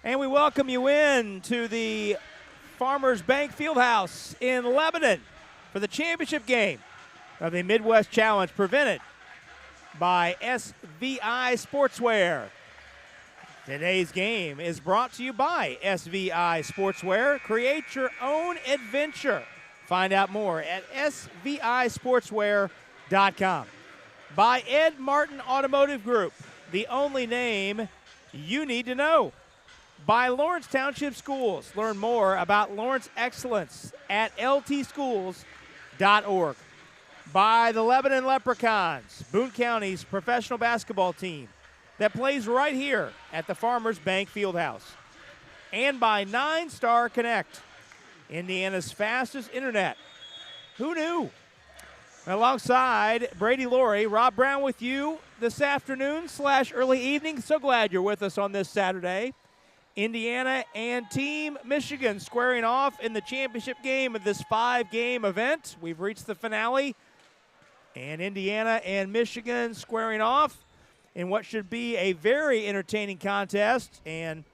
And we welcome you in to the Farmers Bank Fieldhouse in Lebanon for the championship game of the Midwest Challenge, presented by SVI Sportswear. Today's game is brought to you by SVI Sportswear. Create your own adventure. Find out more at svisportswear.com. By Ed Martin Automotive Group, the only name you need to know. By Lawrence Township Schools. Learn more about Lawrence excellence at ltschools.org. By the Lebanon Leprechauns, Boone County's professional basketball team that plays right here at the Farmers Bank Fieldhouse. And by 9 Star Connect, Indiana's fastest internet. Who knew? Alongside Brady Laurie, Rob Brown with you this afternoon / early evening. So glad you're with us on this Saturday. Indiana and Team Michigan squaring off in the championship game of this 5-game event. We've reached the finale. And Indiana and Michigan squaring off in what should be a very entertaining contest. And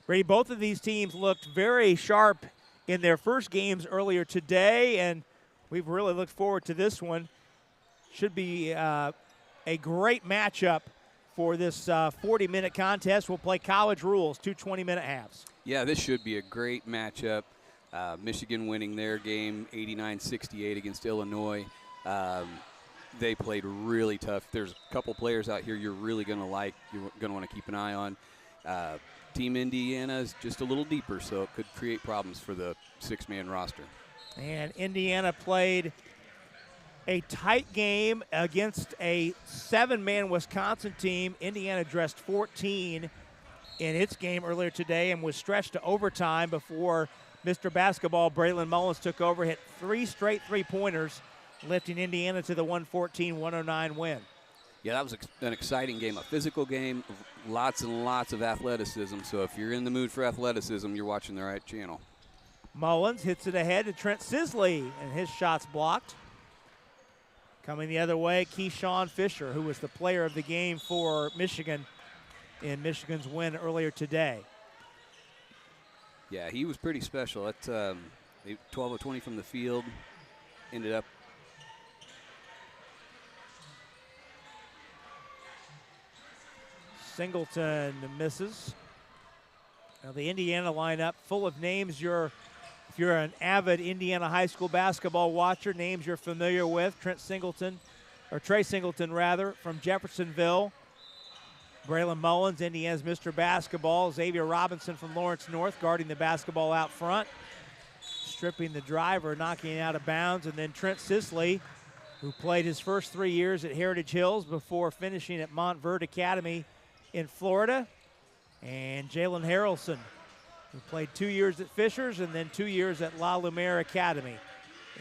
Brady, both of these teams looked very sharp in their first games earlier today, and we've really looked forward to this one. Should be a great matchup for this 40-minute contest. We'll play college rules, 2 20-minute halves. Yeah, this should be a great matchup. Michigan winning their game 89-68 against Illinois. They played really tough. There's a couple players out here you're really going to like, you're going to want to keep an eye on. Team Indiana is just a little deeper, so it could create problems for the 6-man roster. And Indiana played a tight game against a 7-man Wisconsin team. Indiana dressed 14 in its game earlier today and was stretched to overtime before Mr. Basketball Braylon Mullins took over, hit 3 straight three-pointers, lifting Indiana to the 114-109 win. Yeah, that was an exciting game, a physical game, lots and lots of athleticism. So if you're in the mood for athleticism, you're watching the right channel. Mullins hits it ahead to Trent Sisley, and his shot's blocked. Coming the other way, Keyshawn Fisher, who was the player of the game for Michigan in Michigan's win earlier today. Yeah, he was pretty special. That's 12 of 20 from the field, ended up Singleton misses. Now the Indiana lineup full of names if you're an avid Indiana high school basketball watcher, names you're familiar with. Trey Singleton from Jeffersonville. Braylon Mullins, Indiana's Mr. Basketball. Xavier Robinson from Lawrence North guarding the basketball out front. Stripping the driver, knocking it out of bounds. And then Trent Sisley, who played his first 3 years at Heritage Hills before finishing at Montverde Academy in Florida. And Jalen Harrelson, who played 2 years at Fishers and then 2 years at La Lumiere Academy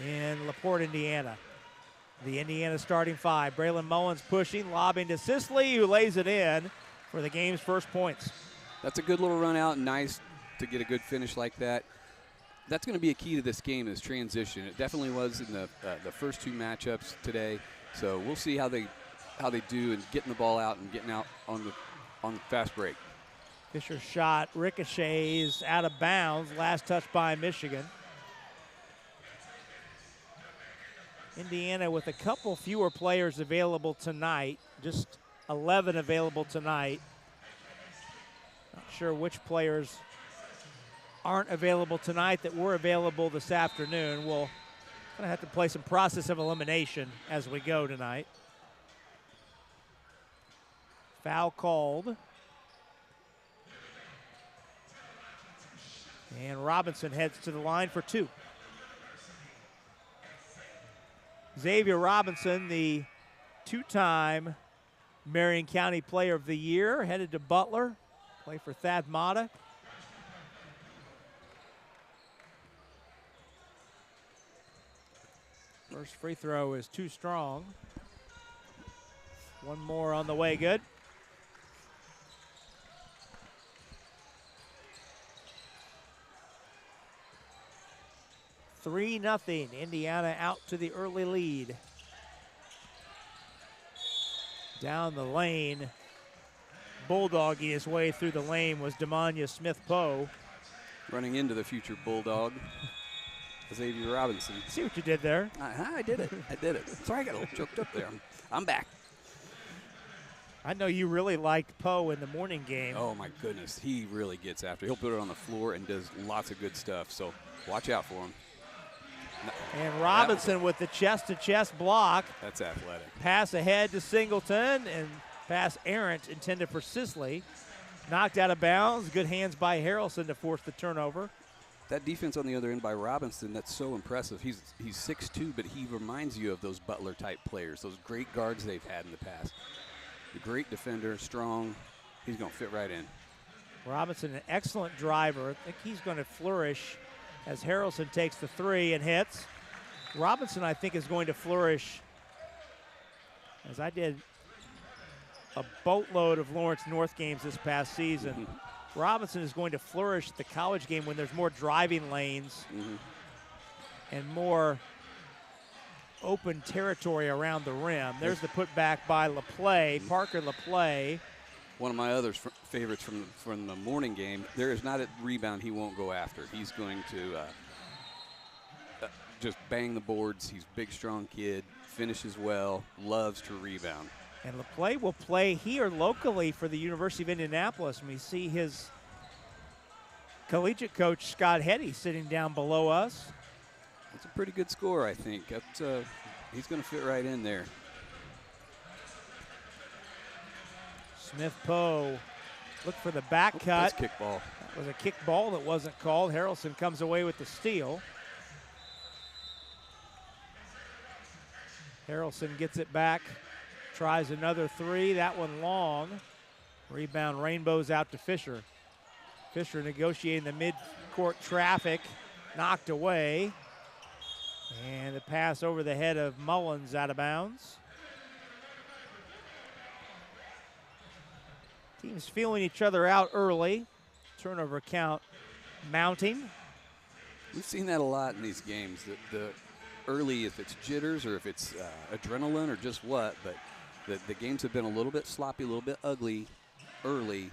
in LaPorte, Indiana. The Indiana starting 5. Braylon Mullins pushing, lobbing to Sisley, who lays it in for the game's first points. That's a good little run out. Nice to get a good finish like that. That's going to be a key to this game, is transition. It definitely was in the first 2 matchups today. So we'll see how they do in getting the ball out and getting out on the fast break. Fisher's shot ricochets out of bounds. Last touch by Michigan. Indiana with a couple fewer players available tonight. Just 11 available tonight. Not sure which players aren't available tonight that were available this afternoon. We'll kind of have to play some process of elimination as we go tonight. Foul called. And Robinson heads to the line for 2. Xavier Robinson, the 2-time Marion County Player of the Year, headed to Butler, play for Thad Mata. First free throw is too strong. One more on the way, good. 3-0. Indiana out to the early lead. Down the lane, bulldogging his way through the lane was Demanya Smith-Poe. Running into the future Bulldog, Xavier Robinson. See what you did there? I did it. I did it. Sorry, I got a little choked up there. I'm back. I know you really liked Poe in the morning game. Oh, my goodness. He really gets after it. He'll put it on the floor and does lots of good stuff, so watch out for him. And Robinson with the chest-to-chest block. That's athletic. Pass ahead to Singleton, and pass errant intended for Sisley. Knocked out of bounds. Good hands by Harrelson to force the turnover. That defense on the other end by Robinson, that's so impressive. He's 6'2", but he reminds you of those Butler-type players, those great guards they've had in the past. A great defender, strong. He's going to fit right in. Robinson, an excellent driver. I think he's going to flourish as Harrelson takes the three and hits. Robinson, I think, is going to flourish, as I did a boatload of Lawrence North games this past season. Robinson is going to flourish at the college game when there's more driving lanes and more open territory around the rim. There's the putback by LaPlay, Parker LaPlay. One of my other favorites from the morning game, there is not a rebound he won't go after. He's going to just bang the boards. He's a big, strong kid, finishes well, loves to rebound. And LaPlay will play here locally for the University of Indianapolis. And we see his collegiate coach, Scott Hetty, sitting down below us. That's a pretty good score, I think. He's going to fit right in there. Smith-Poe look for the back cut. That's kick ball. That was a kick ball that wasn't called. Harrelson comes away with the steal. Harrelson gets it back. Tries another three, that one long. Rebound rainbows out to Fisher. Fisher negotiating the mid-court traffic, knocked away. And the pass over the head of Mullins out of bounds. Teams feeling each other out early. Turnover count mounting. We've seen that a lot in these games. The early, if it's jitters or if it's adrenaline or just what, but the games have been a little bit sloppy, a little bit ugly early,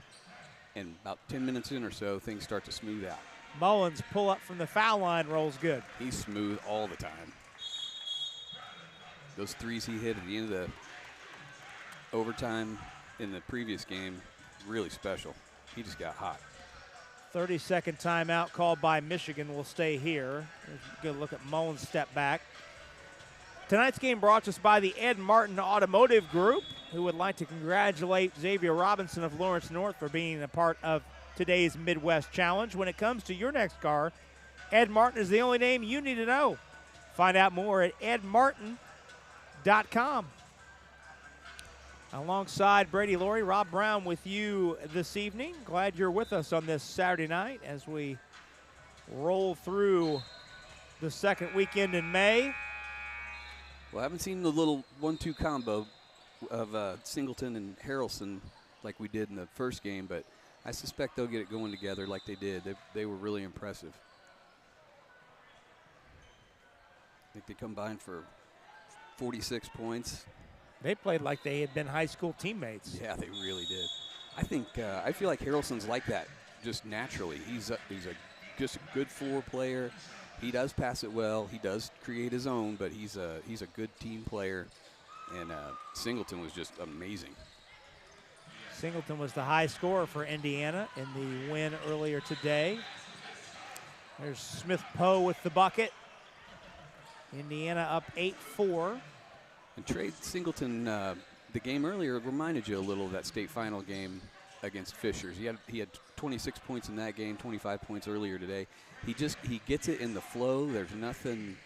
and about 10 minutes in or so, things start to smooth out. Mullins pull up from the foul line, rolls good. He's smooth all the time. Those threes he hit at the end of the overtime in the previous game, really special. He just got hot. 30-second timeout called by Michigan will stay here. Good look at Mullins' step back. Tonight's game brought to us by the Ed Martin Automotive Group, who would like to congratulate Xavier Robinson of Lawrence North for being a part of today's Midwest Challenge. When it comes to your next car, Ed Martin is the only name you need to know. Find out more at edmartin.com. Alongside Brady Laurie, Rob Brown with you this evening. Glad you're with us on this Saturday night as we roll through the second weekend in May. Well, I haven't seen the little 1-2 combo of Singleton and Harrelson like we did in the first game, but I suspect they'll get it going together like they did. They were really impressive. I think they combined for 46 points. They played like they had been high school teammates. Yeah, they really did. I think I feel like Harrelson's like that just naturally. He's just a good floor player. He does pass it well. He does create his own, but he's a good team player. And Singleton was just amazing. Singleton was the high scorer for Indiana in the win earlier today. There's Smith-Poe with the bucket. Indiana up 8-4. And Trey Singleton, the game earlier reminded you a little of that state final game against Fishers. He had 26 points in that game, 25 points earlier today. He gets it in the flow. There's nothing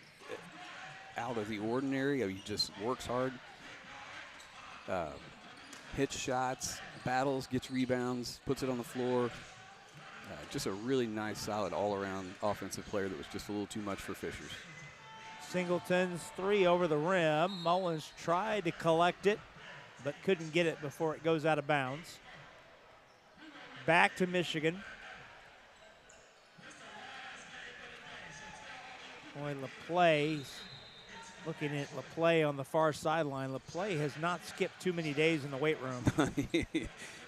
out of the ordinary. He just works hard, hits shots, battles, gets rebounds, puts it on the floor. Just a really nice, solid, all-around offensive player that was just a little too much for Fishers. Singleton's three over the rim. Mullins tried to collect it, but couldn't get it before it goes out of bounds. Back to Michigan. Boy, LaPlay Looking at LaPlay on the far sideline, LaPlay has not skipped too many days in the weight room.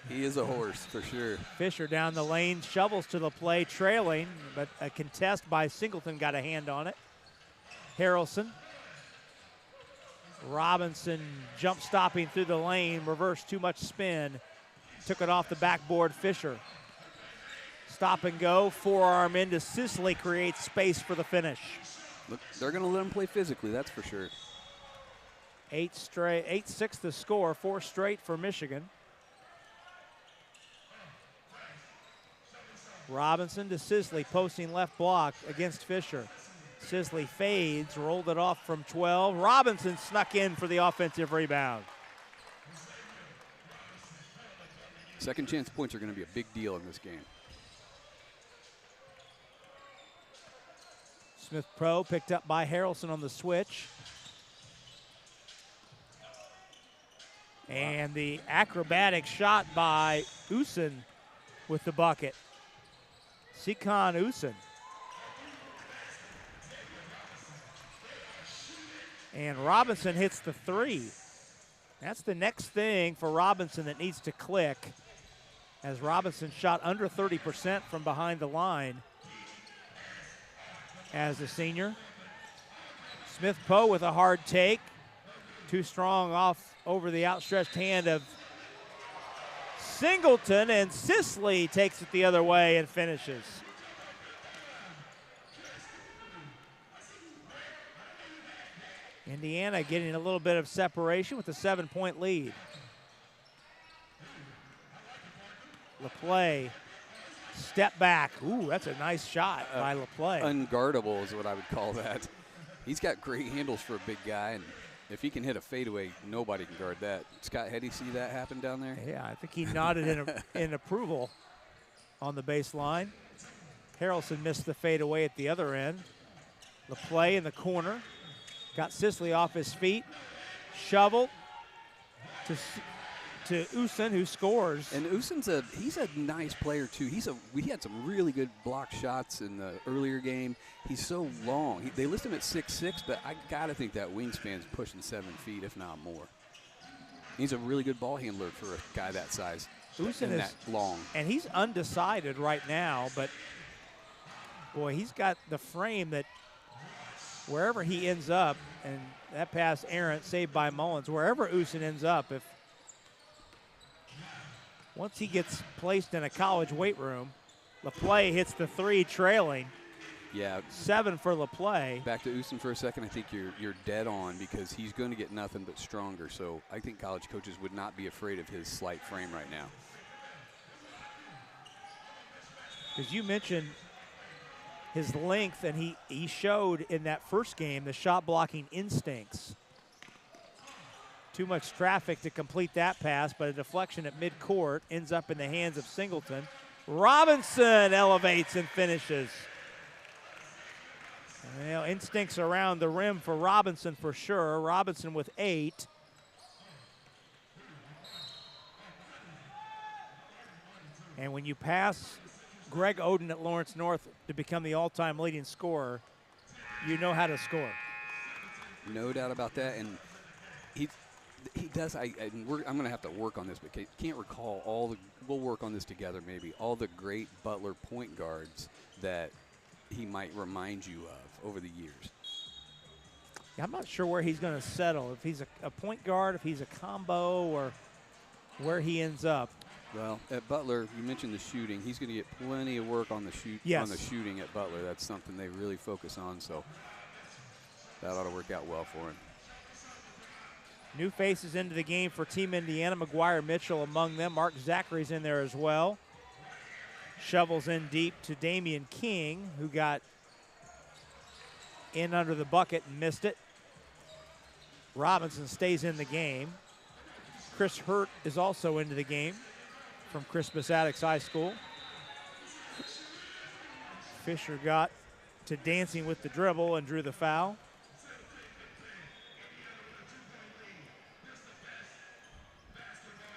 He is a horse for sure. Fisher down the lane, shovels to LaPlay, trailing, but a contest by Singleton got a hand on it. Harrelson. Robinson jump stopping through the lane, reversed too much spin, took it off the backboard. Fisher. Stop and go, forearm into Sisley, creates space for the finish. Look, they're going to let him play physically, that's for sure. 8-6 the score, 4 straight for Michigan. Robinson to Sisley, posting left block against Fisher. Sisley fades, rolled it off from 12. Robinson snuck in for the offensive rebound. Second chance points are going to be a big deal in this game. Smith Pro picked up by Harrelson on the switch. And the acrobatic shot by Usen with the bucket. Sikon Usen. And Robinson hits the 3. That's the next thing for Robinson that needs to click, as Robinson shot under 30% from behind the line as a senior. Smith Poe with a hard take. Too strong off over the outstretched hand of Singleton, and Sisley takes it the other way and finishes. Indiana getting a little bit of separation with a 7-point lead. LaPlay, step back. Ooh, that's a nice shot by LaPlay. Unguardable is what I would call that. He's got great handles for a big guy, and if he can hit a fadeaway, nobody can guard that. Scott, had he see that happen down there? Yeah, I think he nodded in approval on the baseline. Harrelson missed the fadeaway at the other end. LaPlay in the corner. Got Sisley off his feet. Shovel to Usen, who scores. And Usen's he's a nice player too. We had some really good block shots in the earlier game. He's so long. They list him at 6'6", but I gotta think that wingspan's pushing 7 feet, if not more. He's a really good ball handler for a guy that size. Usen is that long. And he's undecided right now, but boy, he's got the frame that wherever he ends up, and that pass errant, saved by Mullins, wherever Usen ends up, once he gets placed in a college weight room, LaPlay hits the 3 trailing. Yeah. 7 for LaPlay. Back to Usen for a second. I think you're dead on, because he's going to get nothing but stronger. So I think college coaches would not be afraid of his slight frame right now. Because you mentioned his length, and he showed in that first game the shot blocking instincts. Too much traffic to complete that pass, but a deflection at midcourt ends up in the hands of Singleton. Robinson elevates and finishes. Well, instincts around the rim for Robinson for sure. Robinson with 8. And when you pass Greg Oden at Lawrence North to become the all-time leading scorer, you know how to score. No doubt about that. And he does. I'm going to have to work on this, but can't recall we'll work on this together maybe, all the great Butler point guards that he might remind you of over the years. Yeah, I'm not sure where he's going to settle, if he's a point guard, if he's a combo, or where he ends up. Well, at Butler, you mentioned the shooting. He's going to get plenty of work on the shooting at Butler. That's something they really focus on, so that ought to work out well for him. New faces into the game for Team Indiana. McGuire Mitchell among them. Mark Zachary's in there as well. Shovels in deep to Damian King, who got in under the bucket and missed it. Robinson stays in the game. Chris Hurt is also into the game from Crispus Attucks High School. Fisher got to dancing with the dribble and drew the foul.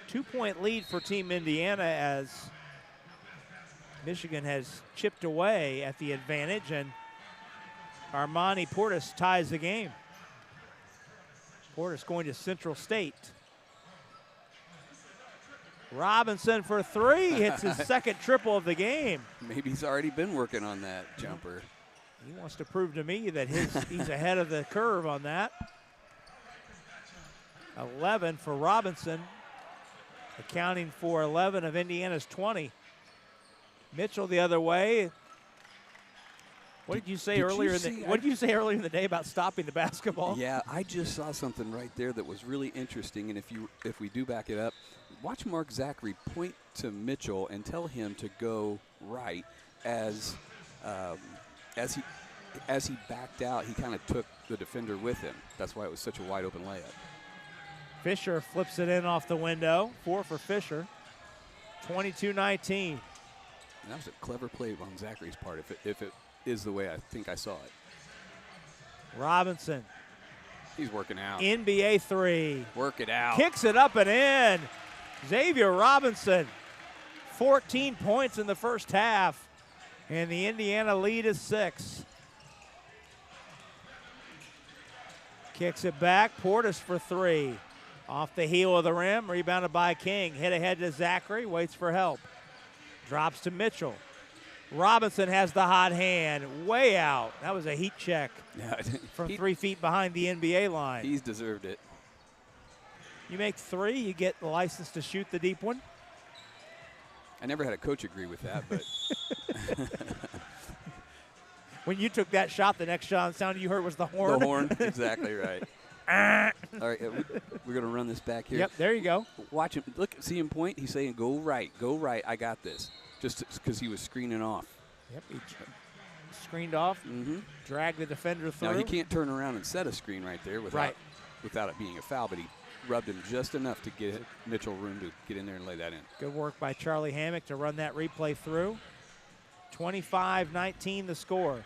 Two-point lead for Team Indiana as Michigan has chipped away at the advantage, and Armani Portis ties the game. Portis going to Central State. Robinson for three, hits his second triple of the game. Maybe he's already been working on that jumper. He wants to prove to me that he's ahead of the curve on that. 11 for Robinson, accounting for 11 of Indiana's 20. Mitchell the other way. What did you say earlier in the day about stopping the basketball? Yeah, I just saw something right there that was really interesting, and if we do back it up, watch Mark Zachary point to Mitchell and tell him to go right as he backed out. He kind of took the defender with him. That's why it was such a wide open layup. Fisher flips it in off the window. 4 for Fisher. 22-19. And that was a clever play on Zachary's part, if it is the way I think I saw it. Robinson. He's working out. NBA three. Work it out. Kicks it up and in. Xavier Robinson. 14 points in the first half. And the Indiana lead is 6. Kicks it back. Portis for three. Off the heel of the rim. Rebounded by King. Hit ahead to Zachary. Waits for help. Drops to Mitchell. Robinson has the hot hand. Way out. That was a heat check from 3 feet behind the NBA line. He's deserved it. You make three, you get the license to shoot the deep one. I never had a coach agree with that, but. When you took that shot, the next sound you heard was the horn. The horn, exactly right. All right, we're going to run this back here. Yep, there you go. Watch him. Look, see him point? He's saying, go right, I got this. Just because he was screening off. Yep, he screened off, dragged the defender through. Now, he can't turn around and set a screen right there without it being a foul, but he rubbed him just enough to get Mitchell room to get in there and lay that in. Good work by Charlie Hammock to run that replay through. 25-19 the score.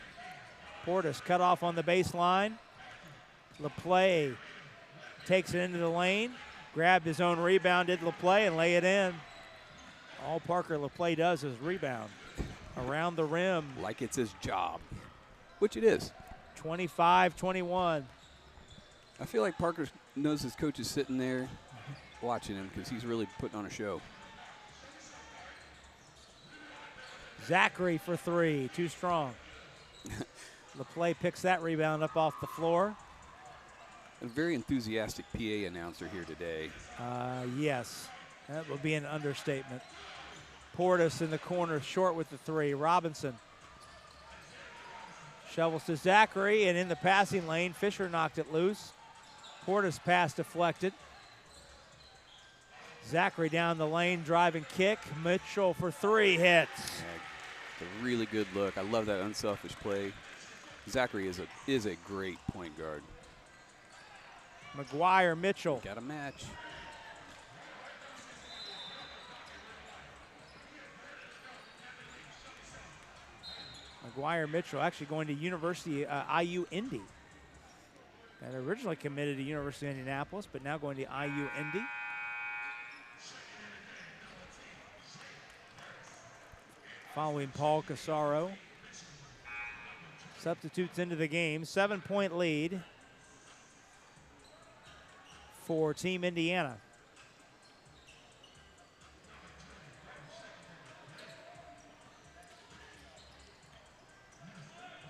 Portis cut off on the baseline. LaPlay takes it into the lane, grabbed his own rebound, did LaPlay, and lay it in. All Parker LaPlay does is rebound around the rim. Like it's his job, which it is. 25-21. I feel like Parker knows his coach is sitting there watching him because he's really putting on a show. Zachary for three, too strong. LaPlay picks that rebound up off the floor. A very enthusiastic PA announcer here today. Yes, that would be an understatement. Portis in the corner, short with the three. Robinson shovels to Zachary, and in the passing lane, Fisher knocked it loose. Portis pass deflected. Zachary down the lane, driving kick. Mitchell for three hits. Yeah, a really good look. I love that unselfish play. Zachary is a great point guard. McGuire, Mitchell. Got a match. McGuire Mitchell actually going to University IU Indy. That originally committed to University of Indianapolis, but now going to IU Indy. Following Paul Casaro. Substitutes into the game. 7-point lead for Team Indiana.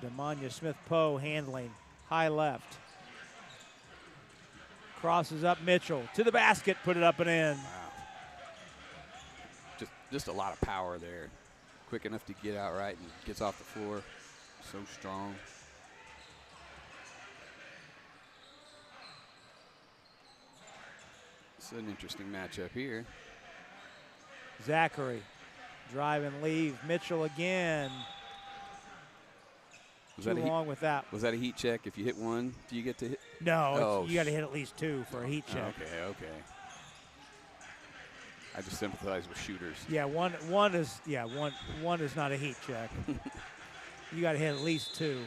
Demanya Smith-Poe handling, high left. Crosses up Mitchell to the basket, put it up and in. Wow. Just a lot of power there. Quick enough to get out right and gets off the floor. So strong. It's an interesting matchup here. Zachary, drive and leave. Mitchell again. Was that Too long with that. Was that a heat check? If you hit one, do you get to hit? No, you got to hit at least two for a heat check. Okay. I just sympathize with shooters. Yeah, one is not a heat check. You got to hit at least two.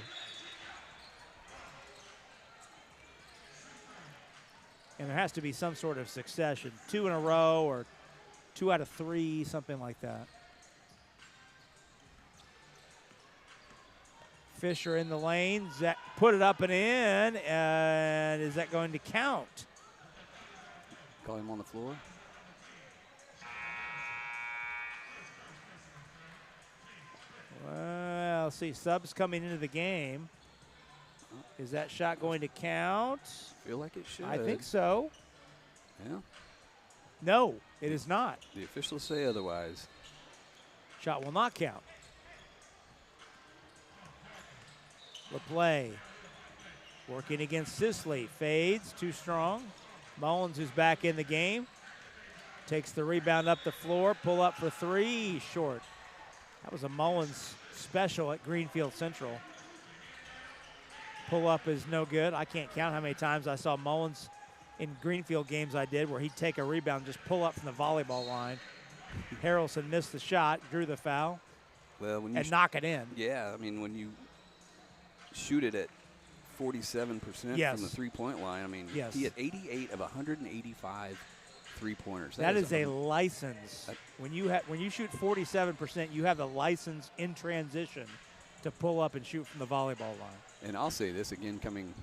And there has to be some sort of succession. 2 in a row or 2 out of 3, something like that. Fisher in the lane. Put it up and in. And is that going to count? Call him on the floor. Well, let's see. Subs coming into the game. Is that shot going to count? Feel like it should. I think so. Yeah. No, it is not. The officials say otherwise. Shot will not count. LaPlay working against Sisley. Fades, too strong. Mullins, who's back in the game, takes the rebound up the floor. Pull up for three, short. That was a Mullins special at Greenfield Central. Pull up is no good. I can't count how many times I saw Mullins in Greenfield games I did where he'd take a rebound and just pull up from the volleyball line. Harrelson missed the shot, drew the foul, and knock it in. Yeah, I mean, when you shoot it at 47% yes. from the three-point line, I mean, yes. he had 88 of 185 three-pointers. That is a license. When you shoot 47%, you have the license in transition to pull up and shoot from the volleyball line. And I'll say this again, coming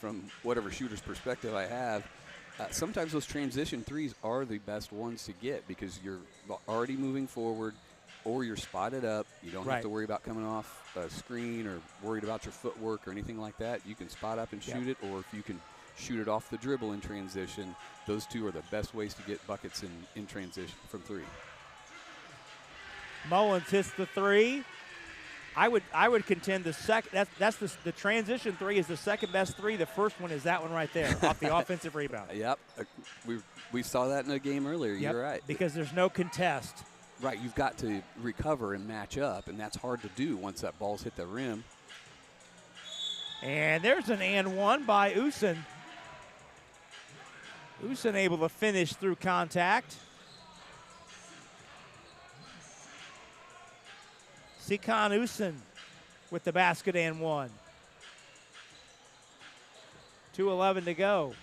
from whatever shooter's perspective I have, sometimes those transition threes are the best ones to get because you're already moving forward or you're spotted up. You don't have to worry about coming off a screen or worried about your footwork or anything like that. You can spot up and shoot it, or if you can shoot it off the dribble in transition, those two are the best ways to get buckets in transition from three. Mullins hits the three. I would contend the transition three is the second best three. The first one is that one right there off the offensive rebound. Yep, we saw that in a game earlier. Yep. You're right. Because there's no contest. Right, you've got to recover and match up, and that's hard to do once that ball's hit the rim. And there's an and one by Usen. Usen able to finish through contact. Sikan Usen with the basket and one. 2:11 to go.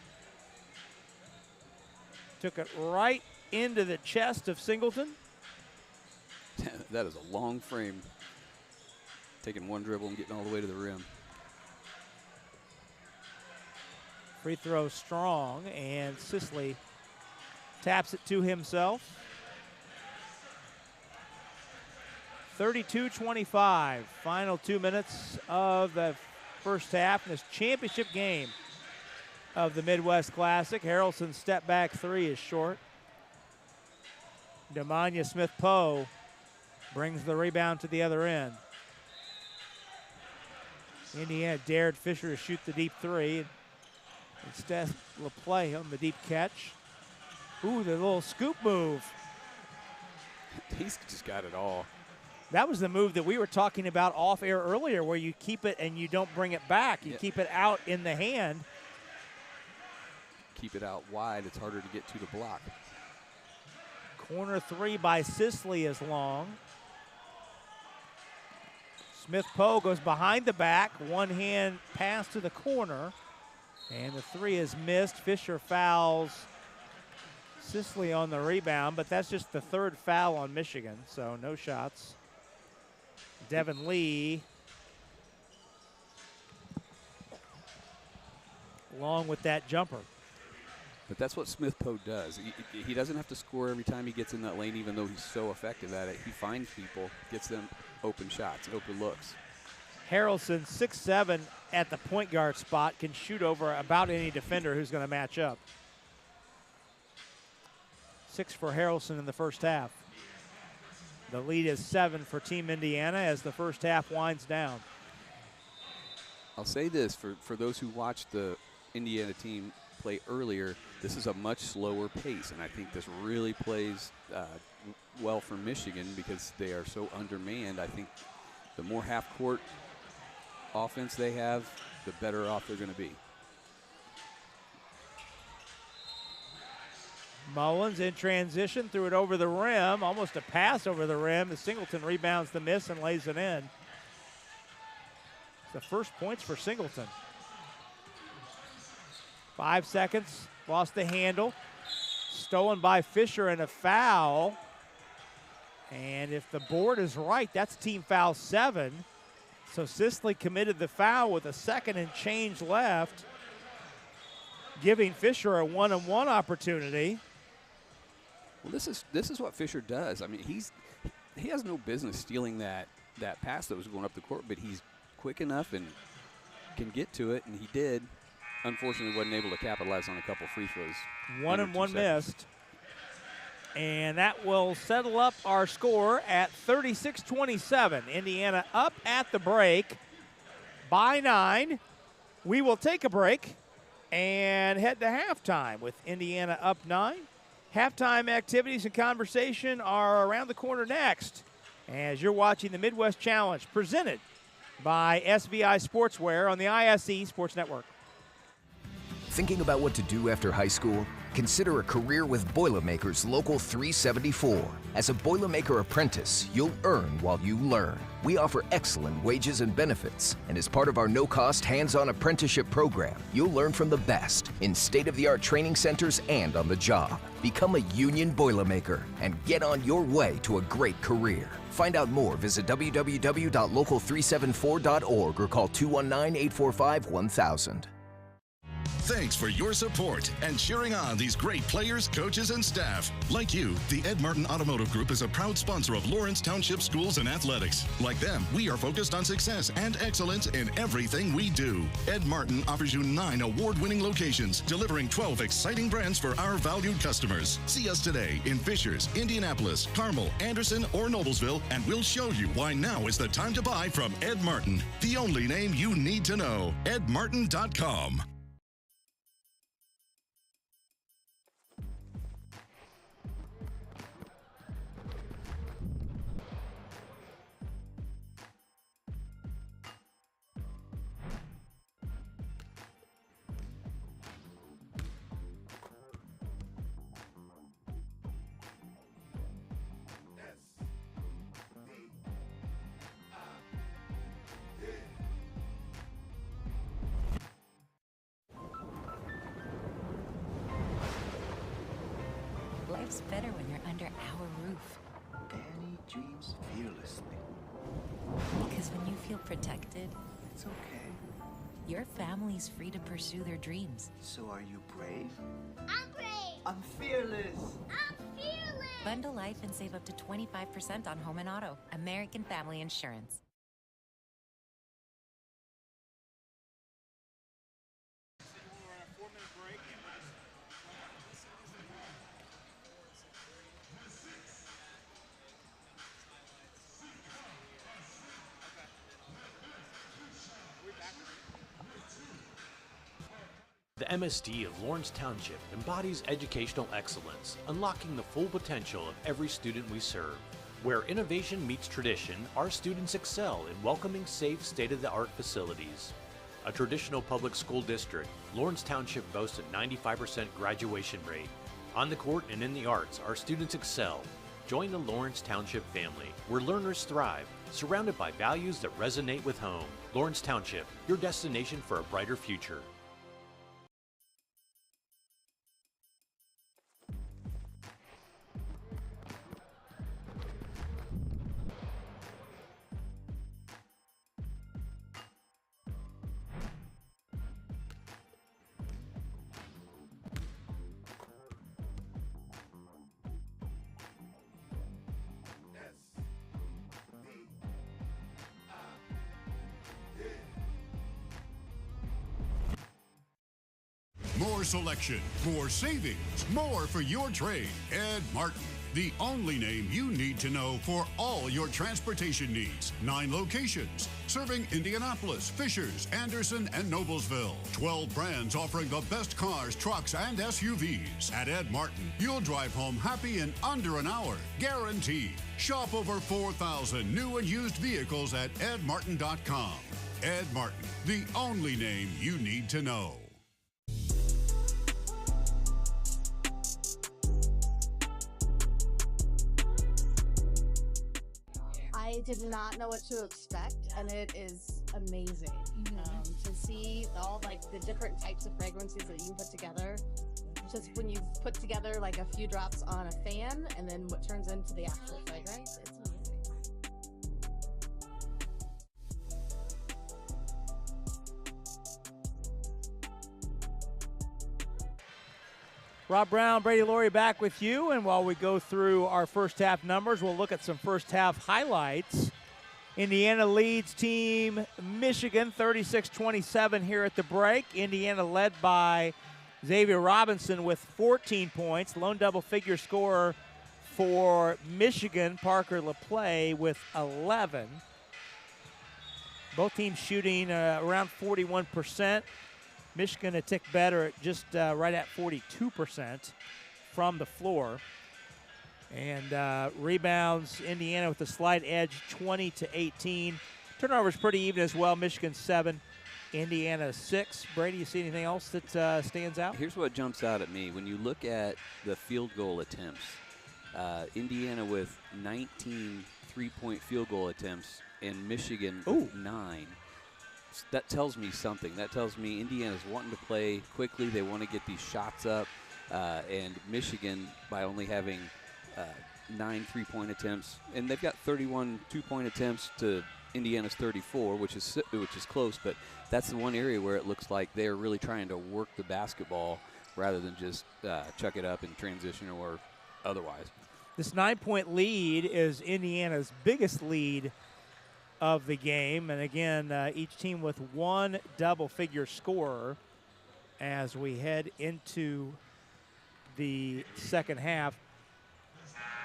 Took it right into the chest of Singleton. That is a long frame. Taking one dribble and getting all the way to the rim. Free throw strong, and Sisley taps it to himself. 32-25, final 2 minutes of the first half in this championship game of the Midwest Classic. Harrelson's step back three is short. Demanya Smith-Poe brings the rebound to the other end. Indiana dared Fisher to shoot the deep three. Instead, LaPlay on the deep catch. Ooh, the little scoop move. He's just got it all. That was the move that we were talking about off air earlier, where you keep it and you don't bring it back. You keep it out in the hand. Keep it out wide. It's harder to get to the block. Corner three by Sisley is long. Smith-Poe goes behind the back. One hand pass to the corner. And the three is missed. Fisher fouls Sisley on the rebound, but that's just the third foul on Michigan, so no shots. Devin Lee along with that jumper. But that's what Smith-Poe does. He doesn't have to score every time he gets in that lane, even though he's so effective at it. He finds people, gets them open shots, open looks. Harrelson, 6'7", at the point guard spot, can shoot over about any defender who's going to match up. 6 for Harrelson in the first half. The lead is 7 for Team Indiana as the first half winds down. I'll say this, for those who watched the Indiana team play earlier, this is a much slower pace, and I think this really plays well for Michigan because they are so undermanned. I think the more half-court offense they have, the better off they're going to be. Mullins in transition, threw it over the rim, almost a pass over the rim. The Singleton rebounds the miss and lays it in. It's the first points for Singleton. 5 seconds, lost the handle. Stolen by Fisher and a foul. And if the board is right, that's team foul 7. So Sisley committed the foul with a second and change left, giving Fisher a 1-on-1 opportunity. Well, this is what Fisher does. I mean, he has no business stealing that pass that was going up the court, but he's quick enough and can get to it, and he did. Unfortunately, wasn't able to capitalize on a couple free throws. 1-and-1 missed. And that will settle up our score at 36-27. Indiana up at the break by 9. We will take a break and head to halftime with Indiana up 9. Halftime activities and conversation are around the corner next as you're watching the Midwest Challenge presented by SVI Sportswear on the ISE Sports Network. Thinking about what to do after high school? Consider a career with Boilermakers Local 374. As a Boilermaker apprentice, you'll earn while you learn. We offer excellent wages and benefits, and as part of our no-cost hands-on apprenticeship program, you'll learn from the best in state-of-the-art training centers and on the job. Become a union Boilermaker and get on your way to a great career. Find out more, visit www.local374.org or call 219-845-1000. Thanks for your support and cheering on these great players, coaches, and staff. Like you, the Ed Martin Automotive Group is a proud sponsor of Lawrence Township Schools and Athletics. Like them, we are focused on success and excellence in everything we do. Ed Martin offers you 9 award-winning locations, delivering 12 exciting brands for our valued customers. See us today in Fishers, Indianapolis, Carmel, Anderson, or Noblesville, and we'll show you why now is the time to buy from Ed Martin, the only name you need to know. EdMartin.com. Life's better when you're under our roof. Danny dreams fearlessly. Because when you feel protected, It's okay. your family's free to pursue their dreams. So are you brave? I'm brave. I'm fearless. I'm fearless. Bundle life and save up to 25% on home and auto. American Family Insurance. The MSD of Lawrence Township embodies educational excellence, unlocking the full potential of every student we serve. Where innovation meets tradition, our students excel in welcoming safe, state-of-the-art facilities. A traditional public school district, Lawrence Township boasts a 95% graduation rate. On the court and in the arts, our students excel. Join the Lawrence Township family, where learners thrive, surrounded by values that resonate with home. Lawrence Township, your destination for a brighter future. More selection, more savings, more for your trade. Ed Martin, the only name you need to know for all your transportation needs. 9 locations, serving Indianapolis, Fishers, Anderson, and Noblesville. 12 brands offering the best cars, trucks, and SUVs. At Ed Martin, you'll drive home happy in under an hour, guaranteed. Shop over 4,000 new and used vehicles at edmartin.com. Ed Martin, the only name you need to know. I did not know what to expect, and it is amazing to see all like the different types of fragrances that you can put together. Just when you put together like a few drops on a fan, and then what turns into the actual fragrance, it's amazing. Rob Brown, Brady Laurie back with you. And while we go through our first half numbers, we'll look at some first half highlights. Indiana leads Team Michigan 36-27 here at the break. Indiana led by Xavier Robinson with 14 points. Lone double-figure scorer for Michigan, Parker LaPlay, with 11. Both teams shooting around 41%. Michigan a tick better at just right at 42% from the floor. And rebounds, Indiana with a slight edge, 20-18. Turnovers pretty even as well. Michigan 7, Indiana 6. Brady, you see anything else that stands out? Here's what jumps out at me. When you look at the field goal attempts, Indiana with 19 three-point field goal attempts and Michigan with 9. That tells me something. That tells me Indiana's wanting to play quickly. They want to get these shots up. And Michigan, by only having 9 three-point attempts, and they've got 31 two-point attempts to Indiana's 34, which is close. But that's the one area where it looks like they're really trying to work the basketball rather than just chuck it up in transition or otherwise. This 9-point lead is Indiana's biggest lead of the game. And again, each team with one double-figure scorer as we head into the second half.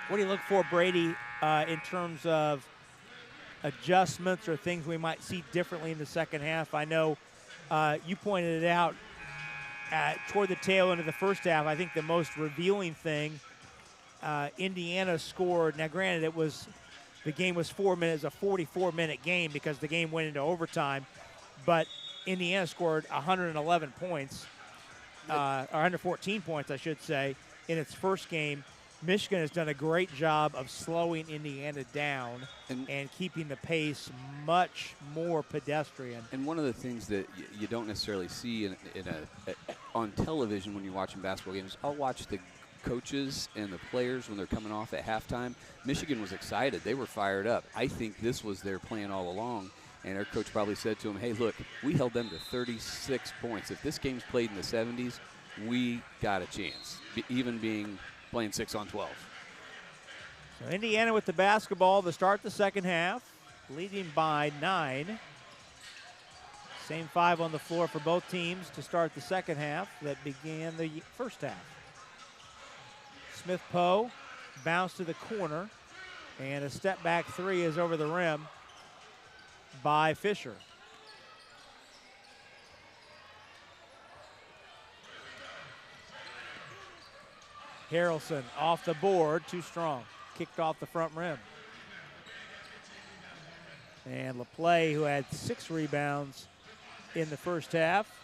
What do you look for, Brady, in terms of adjustments or things we might see differently in the second half? I know you pointed it out toward the tail end of the first half. I think the most revealing thing, Indiana scored. Now, granted, the game was 4 minutes, a 44-minute game because the game went into overtime, but Indiana scored 111 points, or 114 points, I should say, in its first game. Michigan has done a great job of slowing Indiana down and keeping the pace much more pedestrian. And one of the things that you don't necessarily see on television when you're watching basketball games, I'll watch the coaches and the players when they're coming off at halftime. Michigan was excited. They were fired up. I think this was their plan all along. And their coach probably said to them, hey, look, we held them to 36 points. If this game's played in the 70s, we got a chance, even playing 6 on 12. So Indiana with the basketball to start the second half, leading by 9. Same 5 on the floor for both teams to start the second half that began the first half. Smith-Poe bounce to the corner, and a step-back 3 is over the rim by Fisher. Harrelson off the board, too strong. Kicked off the front rim. And LaPlay, who had 6 rebounds in the first half.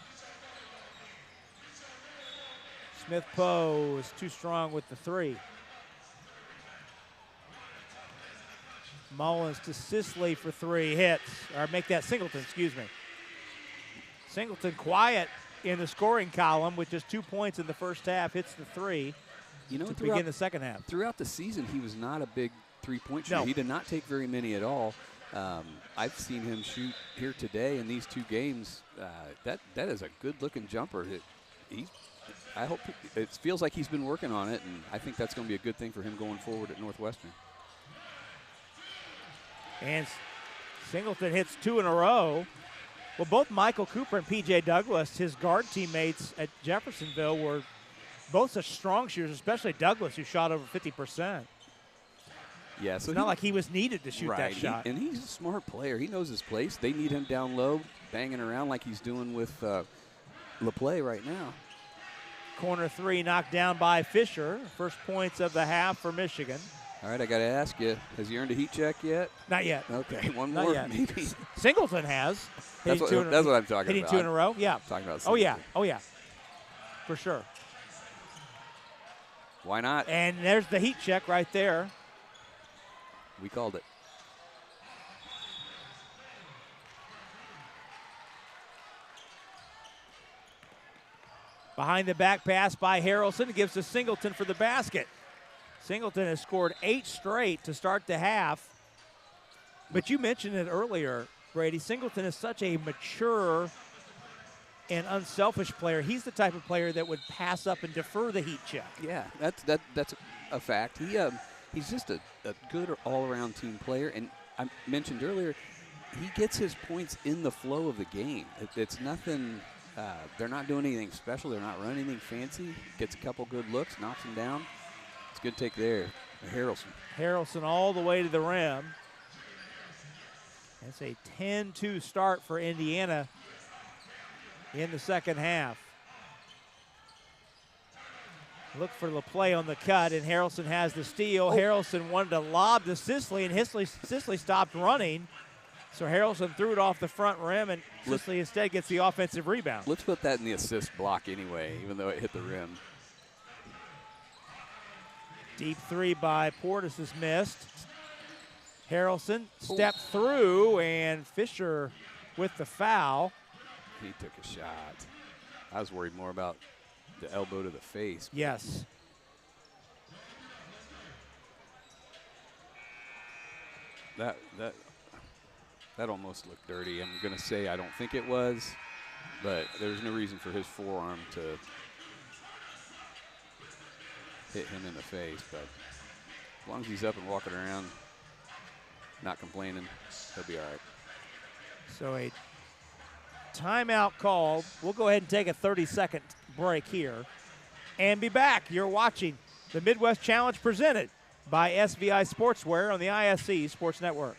Smith-Poe is too strong with the 3. Mullins to Sisley for 3 hits, or make that Singleton, excuse me. Singleton quiet in the scoring column with just 2 points in the first half, hits the 3 to begin the second half. Throughout the season, he was not a big three-point shooter. No. He did not take very many at all. I've seen him shoot here today in these 2 games. That is a good-looking jumper. I hope it feels like he's been working on it, and I think that's going to be a good thing for him going forward at Northwestern. And Singleton hits 2 in a row. Well, both Michael Cooper and P.J. Douglas, his guard teammates at Jeffersonville, were both such strong shooters, especially Douglas, who shot over 50%. Yeah, so it's not like he was needed to shoot that shot. And he's a smart player. He knows his place. They need him down low, banging around like he's doing with LaPlay right now. Corner 3 knocked down by Fisher. First points of the half for Michigan. All right, I got to ask you, has he earned a heat check yet? Not yet. Okay, one Not more yet. maybe. Singleton has. That's what I'm talking about. Hitting 2 in a row? Yeah. I'm talking about Oh, yeah. Singleton. Oh, yeah. For sure. Why not? And there's the heat check right there. We called it. Behind the back pass by Harrelson gives to Singleton for the basket. Singleton has scored 8 straight to start the half. But you mentioned it earlier, Brady. Singleton is such a mature and unselfish player. He's the type of player that would pass up and defer the heat check. Yeah, that's a fact. He's just a good all-around team player, and I mentioned earlier, he gets his points in the flow of the game. It's nothing. They're not doing anything special. They're not running anything fancy. Gets a couple good looks, knocks him down. It's a good take there. Harrelson. Harrelson all the way to the rim. It's a 10-2 start for Indiana in the second half. Look for the play on the cut, and Harrelson has the steal. Harrelson wanted to lob to Sisley, and Sisley stopped running. So Harrelson threw it off the front rim, and Sisley instead gets the offensive rebound. Let's put that in the assist block anyway, even though it hit the rim. Deep three by Portis is missed. Harrelson stepped through, and Fisher with the foul. He took a shot. I was worried more about the elbow to the face. Yes. That almost looked dirty. I'm going to say I don't think it was, but there's no reason for his forearm to hit him in the face. But as long as he's up and walking around, not complaining, he'll be all right. So a timeout call. We'll go ahead and take a 30-second break here and be back. You're watching the Midwest Challenge presented by SVI Sportswear on the ISC Sports Network.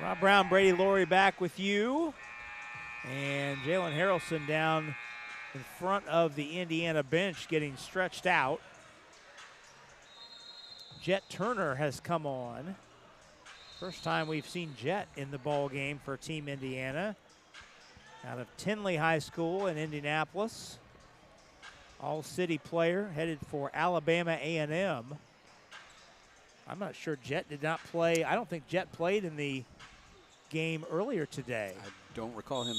Rob Brown, Brady Laurie back with you. And Jalen Harrelson down in front of the Indiana bench getting stretched out. Jet Turner has come on. First time we've seen Jet in the ball game for Team Indiana. Out of Tinley High School in Indianapolis. All-city player, headed for Alabama A&M. I'm not sure Jet did not play. I don't think Jet played in the game earlier today. I don't recall him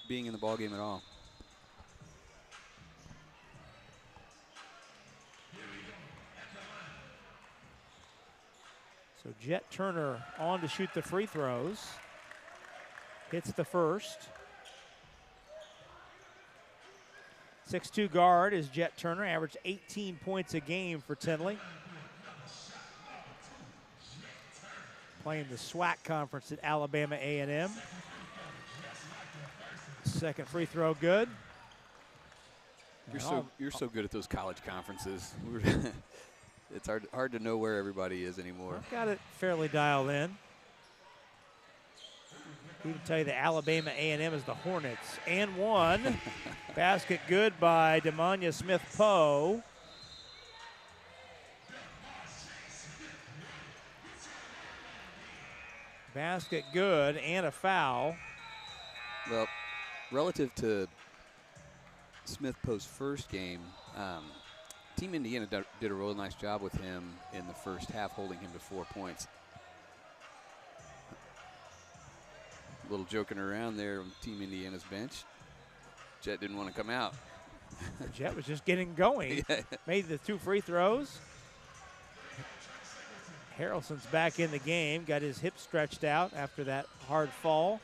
being in the ball game at all. So Jet Turner on to shoot the free throws. Hits the first. 6'2" guard is Jet Turner, averaged 18 points a game for Tinley. Playing the SWAC conference at Alabama A&M. Second free throw good. You're so good at those college conferences. It's hard to know where everybody is anymore. I've got it fairly dialed in. We can tell you that Alabama A&M is the Hornets. And one. Basket good by Demanya Smith-Poe. Basket good and a foul. Well, relative to Smith-Poe's first game, Team Indiana did a really nice job with him in the first half, holding him to 4 points. A little joking around there on Team Indiana's bench. Jet didn't want to come out. Jet was just getting going. Yeah. Made the 2 free throws. Harrelson's back in the game, got his hip stretched out after that hard fall.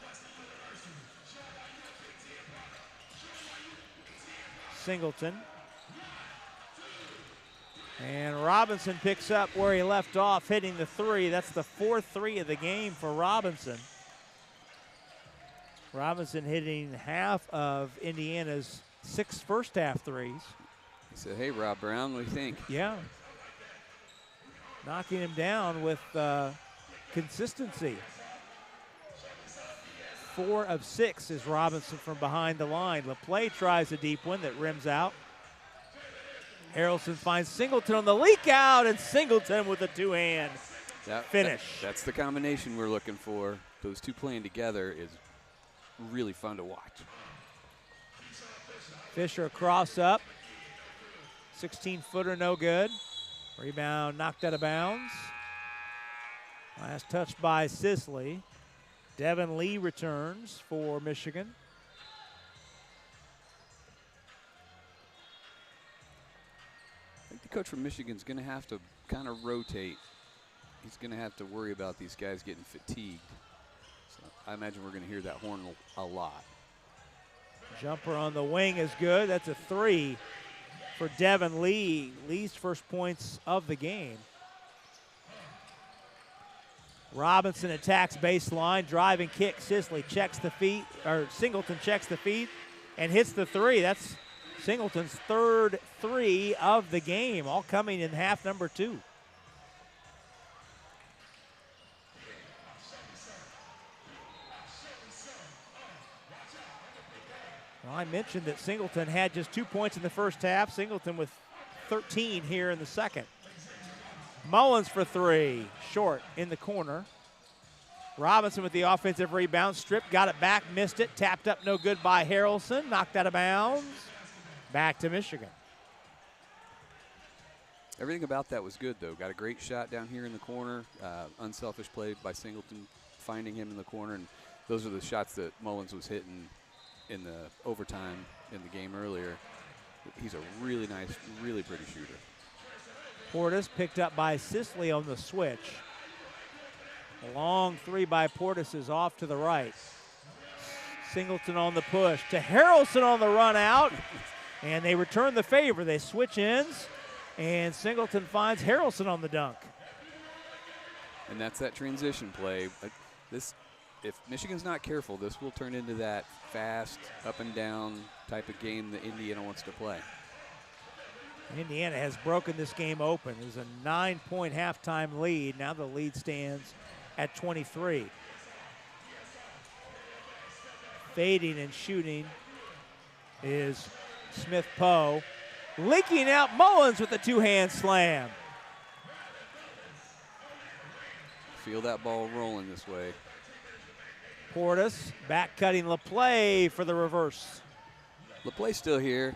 Singleton. And Robinson picks up where he left off, hitting the 3. That's the 4th 3 of the game for Robinson. Robinson hitting half of Indiana's 6 first-half threes. He said, hey, Rob Brown, what do you think? Yeah. Knocking him down with consistency. 4 of 6 is Robinson from behind the line. LaPlay tries a deep one that rims out. Harrelson finds Singleton on the leak out, and Singleton with a 2-hand finish. That's the combination we're looking for. Those two playing together is really fun to watch. Fisher cross up. 16-footer, no good. Rebound knocked out of bounds. Last touch by Sisley. Devin Lee returns for Michigan. I think the coach from Michigan's going to have to kind of rotate. He's going to have to worry about these guys getting fatigued. So I imagine we're going to hear that horn a lot. Jumper on the wing is good. That's a 3 for Devin Lee. Lee's first points of the game. Robinson attacks baseline, driving kick. Sisley checks the feet, or Singleton checks the feet and hits the 3. That's Singleton's third 3 of the game, all coming in half number 2. Well, I mentioned that Singleton had just 2 points in the first half. Singleton with 13 here in the second. Mullins for 3, short in the corner. Robinson with the offensive rebound, stripped, got it back, missed it, tapped up, no good by Harrelson, knocked out of bounds. Back to Michigan. Everything about that was good, though. Got a great shot down here in the corner. Unselfish play by Singleton, finding him in the corner, and those are the shots that Mullins was hitting in the overtime in the game earlier. He's a really nice, really pretty shooter. Portis picked up by Sisley on the switch. A long 3 by Portis is off to the right. Singleton on the push to Harrelson on the run out, and they return the favor. They switch ends, and Singleton finds Harrelson on the dunk. And that's that transition play. If Michigan's not careful, this will turn into that fast, up and down type of game that Indiana wants to play. Indiana has broken this game open. There's a 9-point halftime lead. Now the lead stands at 23. Fading and shooting is Smith Poe. Leaking out Mullins with a 2-hand slam. Feel that ball rolling this way. Portis back cutting LaPlay for the reverse. LaPlay's still here.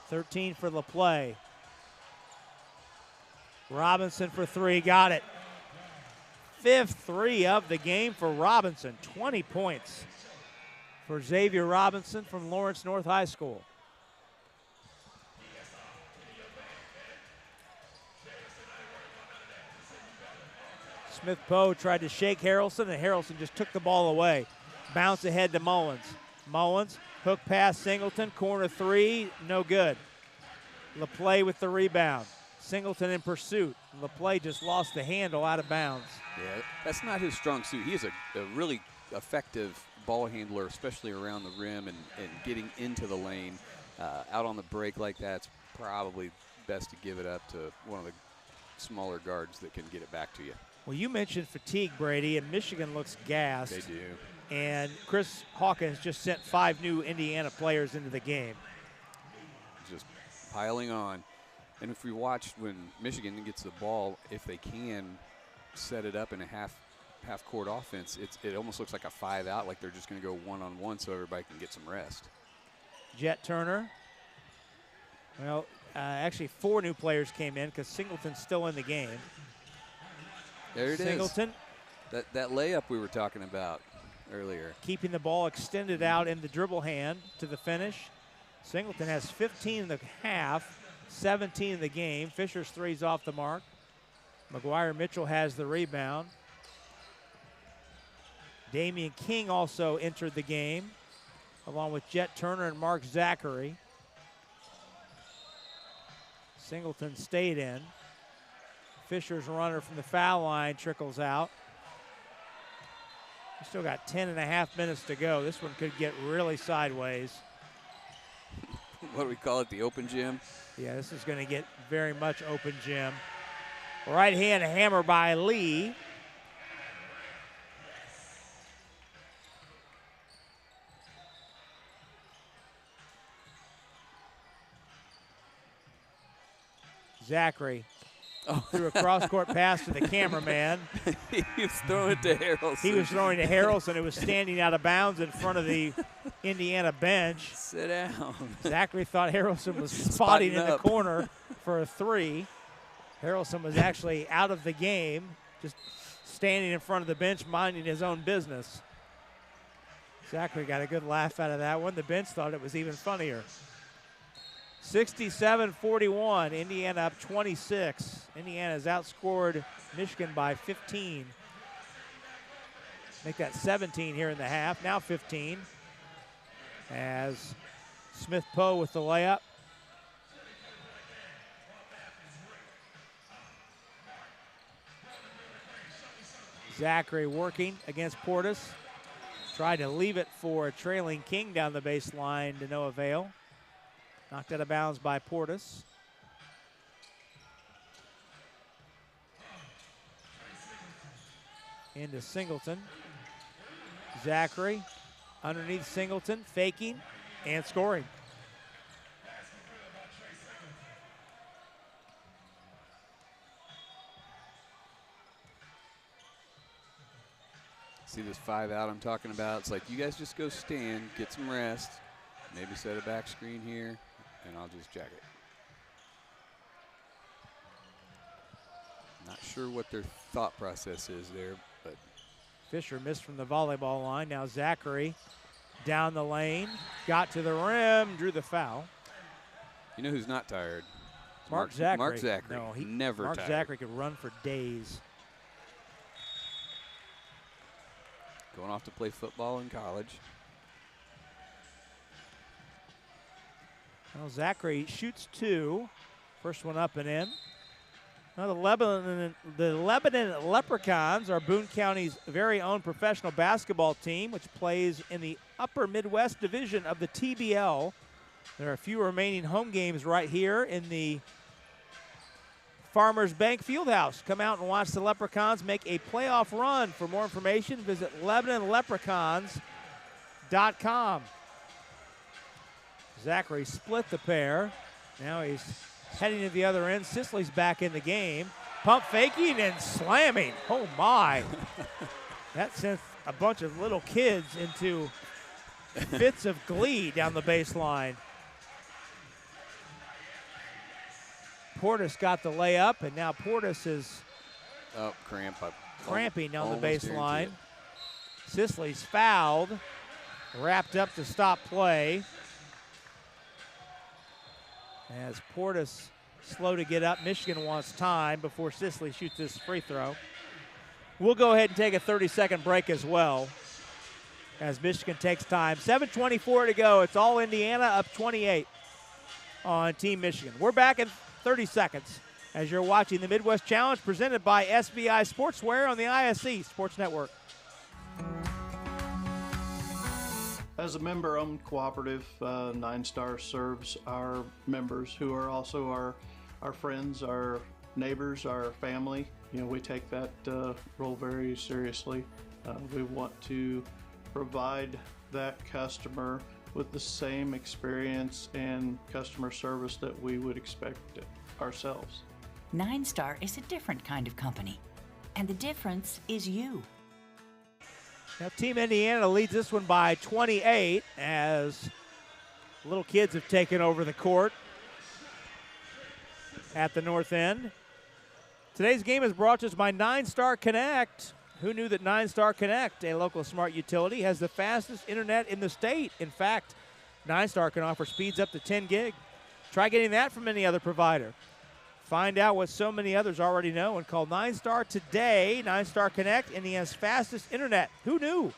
13 for LaPlay. Robinson for 3, got it. 5th 3 of the game for Robinson. 20 points for Xavier Robinson from Lawrence North High School. Smith Poe tried to shake Harrelson, and Harrelson just took the ball away. Bounce ahead to Mullins. Mullins, hook pass Singleton, corner 3, no good. LaPlay with the rebound. Singleton in pursuit. LaPlay just lost the handle out of bounds. Yeah, that's not his strong suit. He is a really effective ball handler, especially around the rim and getting into the lane. Out on the break like that, it's probably best to give it up to one of the smaller guards that can get it back to you. Well, you mentioned fatigue, Brady, and Michigan looks gassed. They do. And Chris Hawkins just sent 5 new Indiana players into the game. Just piling on. And if we watch when Michigan gets the ball, if they can set it up in a half-court offense, it almost looks like a 5-out, like they're just going to go one-on-one so everybody can get some rest. Jet Turner. Well, actually 4 new players came in because Singleton's still in the game. There it Singleton. is. That layup we were talking about earlier. Keeping the ball extended out in the dribble hand to the finish. Singleton has 15 in the half, 17 in the game. Fisher's 3's off the mark. McGuire Mitchell has the rebound. Damian King also entered the game, along with Jet Turner and Mark Zachary. Singleton stayed in. Fisher's runner from the foul line trickles out. We still got 10.5 minutes to go. This one could get really sideways. What do we call it, the open gym? Yeah, this is going to get very much open gym. Right hand hammer by Lee. Zachary threw a cross-court pass to the cameraman. He was throwing it to Harrelson. He was throwing to Harrelson, who was standing out of bounds in front of the Indiana bench. Sit down. Zachary thought Harrelson was spotting in the up. corner for a 3. Harrelson was actually out of the game, just standing in front of the bench, minding his own business. Zachary got a good laugh out of that one. The bench thought it was even funnier. 67-41, Indiana up 26. Indiana has outscored Michigan by 15. Make that 17 here in the half, now 15. As Smith-Poe with the layup. Zachary working against Portis. Tried to leave it for a trailing King down the baseline to no avail. Knocked out of bounds by Portis. Into Singleton. Zachary underneath Singleton, faking and scoring. See this 5 out I'm talking about? It's like, you guys just go stand, get some rest, maybe set a back screen here, and I'll just jack it. Not sure what their thought process is there, but Fisher missed from the volleyball line. Now Zachary down the lane, got to the rim, drew the foul. you know who's not tired? Mark Zachary. Mark Zachary. No, he never Mark tired. Zachary could run for days. Going off to play football in college. Well, Zachary shoots 2. First one up and in. Now the Lebanon Leprechauns are Boone County's very own professional basketball team, which plays in the upper Midwest division of the TBL. There are a few remaining home games right here in the Farmers Bank Fieldhouse. Come out and watch the Leprechauns make a playoff run. For more information, visit LebanonLeprechauns.com. Zachary split the pair. Now he's heading to the other end. Sisley's back in the game. Pump faking and slamming. Oh, my. That sent a bunch of little kids into fits of glee down the baseline. Portis got the layup, and now Portis is cramping down the baseline. Sisley's fouled, wrapped up to stop play. As Portis slow to get up, Michigan wants time before Sisley shoots this free throw. We'll go ahead and take a 30-second break as well as Michigan takes time. 7:24 to go. It's all Indiana, up 28 on Team Michigan. We're back in 30 seconds as you're watching the Midwest Challenge presented by SBI Sportswear on the ISC Sports Network. As a member-owned cooperative, 9 Star serves our members who are also our friends, our neighbors, our family. You know, we take that role very seriously. We want to provide that customer with the same experience and customer service that we would expect ourselves. 9 Star is a different kind of company, and the difference is you. Now, Team Indiana leads this one by 28 as little kids have taken over the court at the north end. Today's game is brought to us by 9 Star Connect. Who knew that 9 Star Connect, a local smart utility, has the fastest internet in the state? In fact, 9 Star can offer speeds up to 10 gig. Try getting that from any other provider. Find out what so many others already know and call 9 Star today. 9 Star Connect, Indiana's fastest internet. Who knew?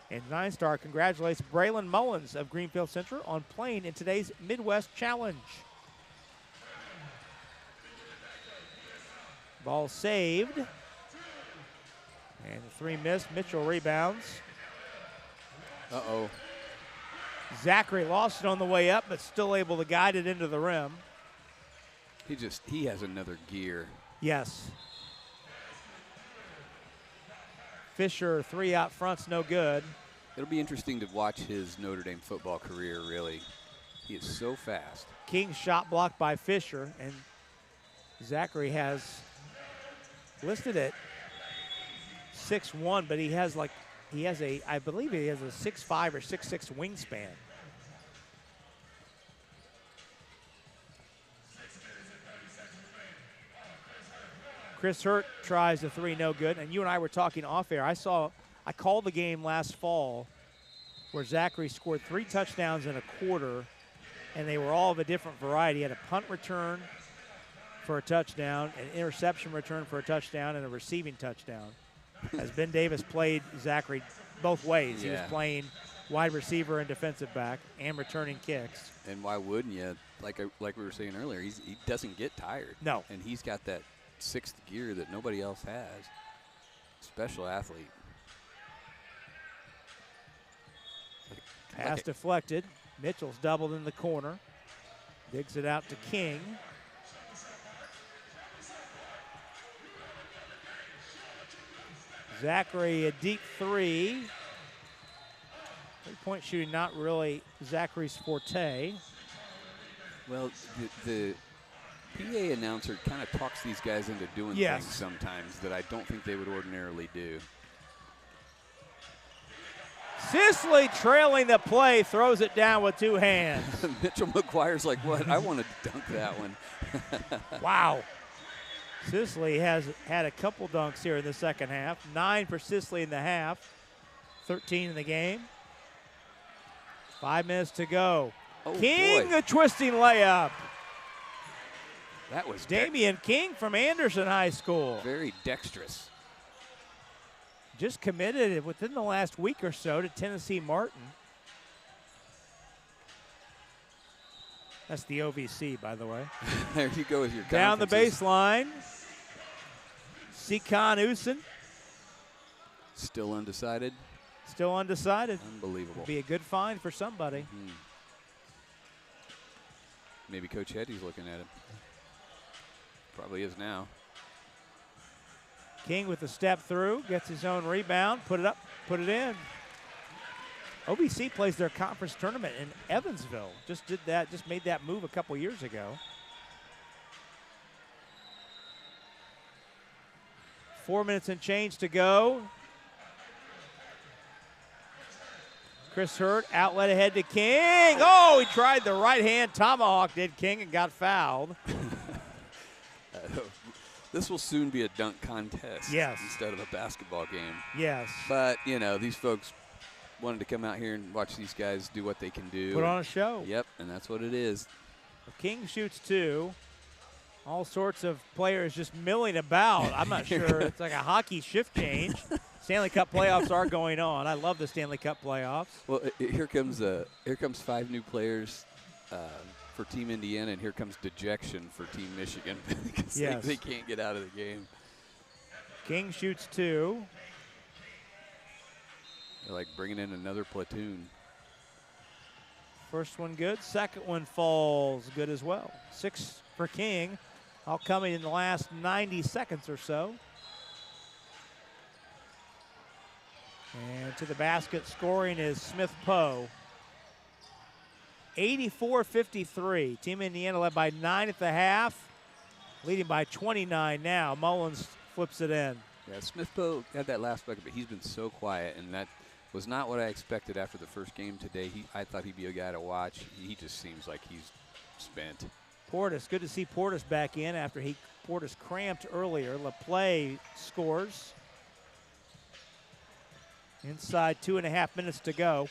And 9 Star congratulates Braylon Mullins of Greenfield Central on playing in today's Midwest Challenge. Ball saved. And the 3 missed. Mitchell rebounds. Uh-oh. Zachary lost it on the way up, but still able to guide it into the rim. He has another gear. Yes. Fisher, 3 out front's no good. It'll be interesting to watch his Notre Dame football career, really. He is so fast. King's shot blocked by Fisher, and Zachary has listed it 6'1", but he has like he has I believe he has a 6'5" or 6'6" wingspan. Chris Hurt tries the three, no good. And you and I were talking off air. I called the game last fall where Zachary scored 3 touchdowns in a quarter, and they were all of a different variety. He had a punt return for a touchdown, an interception return for a touchdown, and a receiving touchdown. As Ben Davis played Zachary both ways. He was playing wide receiver and defensive back and returning kicks. And why wouldn't you? Like we were saying earlier, he doesn't get tired. No. And he's got that 6th gear that nobody else has. Special athlete. Pass deflected. Mitchell's doubled in the corner. Digs it out to King. Zachary a deep 3. Three-point shooting not really Zachary's forte. Well, the PA announcer kind of talks these guys into doing things sometimes that I don't think they would ordinarily do. Sisley trailing the play, throws it down with 2 hands. Mitchell McGuire's like, what? I want to dunk that one. Wow. Sisley has had a couple dunks here in the second half. 9 for Sisley in the half, 13 in the game. 5 minutes to go. Oh, King, boy. the twisting layup. That was Damian King from Anderson High School. Very dexterous. Just committed within the last week or so to Tennessee Martin. That's the OVC, by the way. There you go with your Down the conferences. baseline. Sikon Usen. Still undecided. Still undecided. Unbelievable. Be a good find for somebody. Mm-hmm. Maybe Coach Hetty's looking at him. Probably is now. King with the step through, gets his own rebound, put it up, put it in. OVC plays their conference tournament in Evansville. Just made that move a couple years ago. 4 minutes and change to go. Chris Hurt, outlet ahead to King. Oh, he tried the right hand tomahawk, did King, and got fouled. This will soon be a dunk contest instead of a basketball game. Yes. But, you know, these folks wanted to come out here and watch these guys do what they can do. Put on a show. Yep, and that's what it is. King shoots 2. All sorts of players just milling about. I'm not sure. It's like a hockey shift change. Stanley Cup playoffs are going on. I love the Stanley Cup playoffs. Well, here comes 5 new players for Team Indiana, and here comes dejection for Team Michigan because they can't get out of the game. King shoots 2. They're like bringing in another platoon. First one good. Second one falls good as well. 6 for King, all coming in the last 90 seconds or so. And to the basket scoring is Smith Poe. 84-53. Team Indiana led by 9 at the half, leading by 29 now. Mullins flips it in. Yeah, Smith Poe had that last bucket, but he's been so quiet, and that was not what I expected after the first game today. I thought he'd be a guy to watch. He just seems like he's spent. Portis, good to see Portis back in after Portis cramped earlier. LaPlay scores. Inside 2.5 minutes to go.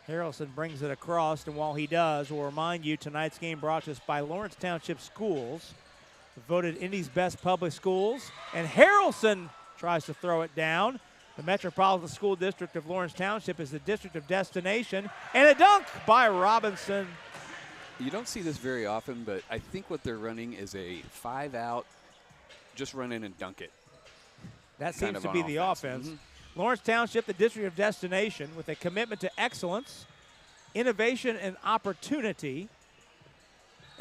Harrelson brings it across, and while he does, we'll remind you tonight's game brought to us by Lawrence Township Schools, voted Indy's best public schools, and Harrelson tries to throw it down. The Metropolitan School District of Lawrence Township is the district of destination, and a dunk by Robinson. You don't see this very often, but I think what they're running is a 5-out, just run in and dunk it. That seems to be the offense. Mm-hmm. Lawrence Township, the district of destination, with a commitment to excellence, innovation, and opportunity.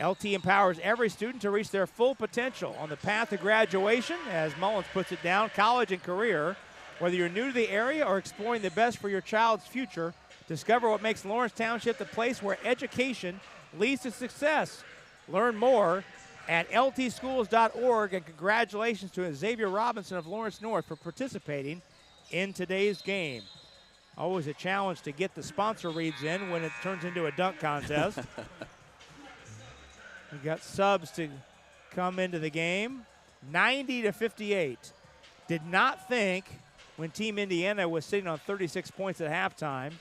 LT empowers every student to reach their full potential on the path to graduation, as Mullins puts it down, college and career. Whether you're new to the area or exploring the best for your child's future, discover what makes Lawrence Township the place where education leads to success. Learn more at ltschools.org, and congratulations to Xavier Robinson of Lawrence North for participating in today's game. Always a challenge to get the sponsor reads in when it turns into a dunk contest. We got subs to come into the game. 90-58. Did not think when Team Indiana was sitting on 36 points at halftime